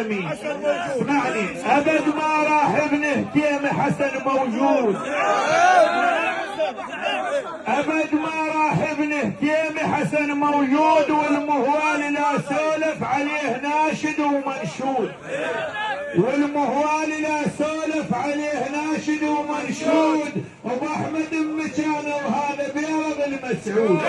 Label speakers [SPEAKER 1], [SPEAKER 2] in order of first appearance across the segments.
[SPEAKER 1] التيمي. اسمعني، ابد ما راح ابنه تيمي حسن موجود، ابد ما راح ابنه تيمي حسن موجود، والمهوال لا سولف عليه ناشد ومنشود، والمهوال لا سولف عليه ناشد ومنشود، ابو احمد مكانه وهذا بيرض المسعود،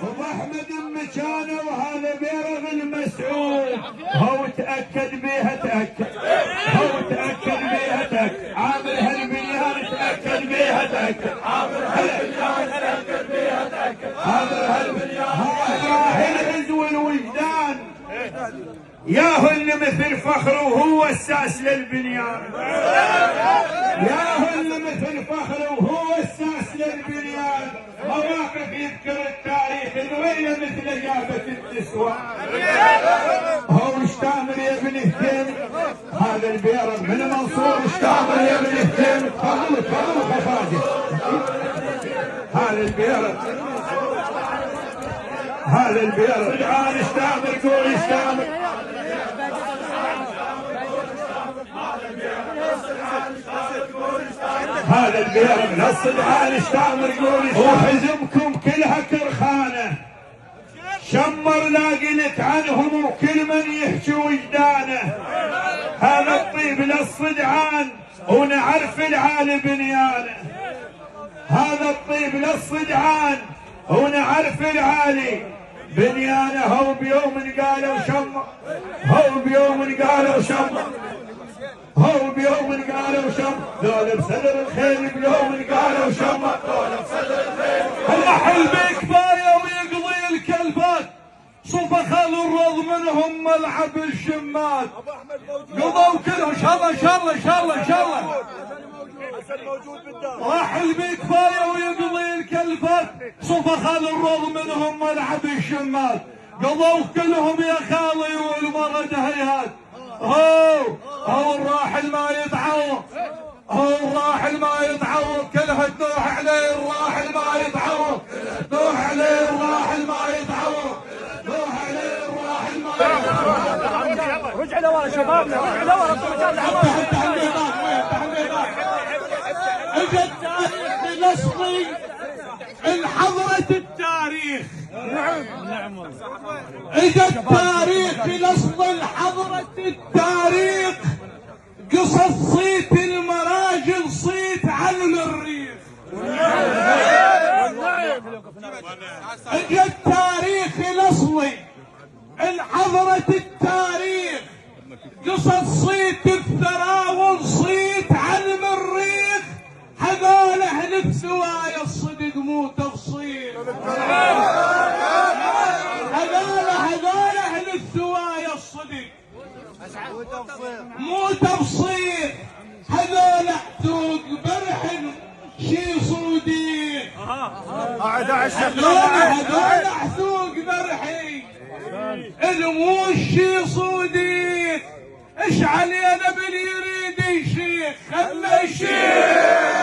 [SPEAKER 1] ابو احمد مكانه وهذا بيرض المسعود. هو تاكد بيها تاكد، هو تاكد بيها تاكد، عامر هالبنيان تاكد بيها تاكد، عامر هالبنيان تاكد بيها تاكد، عامر هالبنيان. هو العز والوجدان ياهو اللي مثل فخره وهو اساس للبنيان، ياهو اللي مثل فخره وهو اساس للبنيان. مواقف يذكر التاريخ الويله مثل جابت النسوان. هو اشتامر يا ابن التيمي، هذا البيرض من منصور، اشتامر يا ابن التيمي. تفضلوا تفضلوا خفاجه، هذا البيرض، هذا البيرض. تعال اشتامر، قول اشتامر. هذا البيرض للصدعان اشتامر، قول اشتامر. وحزمكم كلها كرخانه، شمر لا قلت عنهم وكل من يحكي وجدانه. هذا الطيب للصدعان ونعرف العالي بنيانه، هذا الطيب للصدعان ونعرف العالي بنيانه. هو بيوم قالوا شمر، هو بيوم قالوا شمر، هو بيوم قالوا شمر، ذول بصدر الخيل بيوم قالوا شمر، ذول بصدر الخيل.
[SPEAKER 2] الرحل بكفايه ويقضي الكلفات، صفخ الرض منهم ملعب الشمات. قضوا كلهم ان شاء الله ان شاء الله ان شاء الله ان شاء الله. رحل بكفايه ويقضي الكلفات، صفخ الرض منهم ملعب الشمات. قضوا كلهم يا خالي والمرض هيهات. هو الراحل ما يتعوض، هو الراحل ما يتعوض، كلها تنوح عليه الراحل ما يتعوض، تنوح عليه الراحل ما يتعوض، تنوح عليه الراحل ما يتعوض.
[SPEAKER 3] رجع لورا شبابنا، رجع لورا.
[SPEAKER 2] اجى التاريخ بنصري انحضرت التاريخ.
[SPEAKER 3] نعم
[SPEAKER 2] اجى التاريخ بنصر حضرت التاريخ، قصص صيت المراجل صيت على المريخ. اجى التاريخ نصلي انحضرت التاريخ، قصص صيت الثراون صيت على المريخ. هذول اهل الثوايا الصدق مو تفصيل، هذول اهل الثوايا الصدق مو تفصيل. هذول احتوق برحن شي صوديق، هذول احتوق برحي الموش شي صوديق. ايش علينا باليريد يشيخ خلى يشيخ.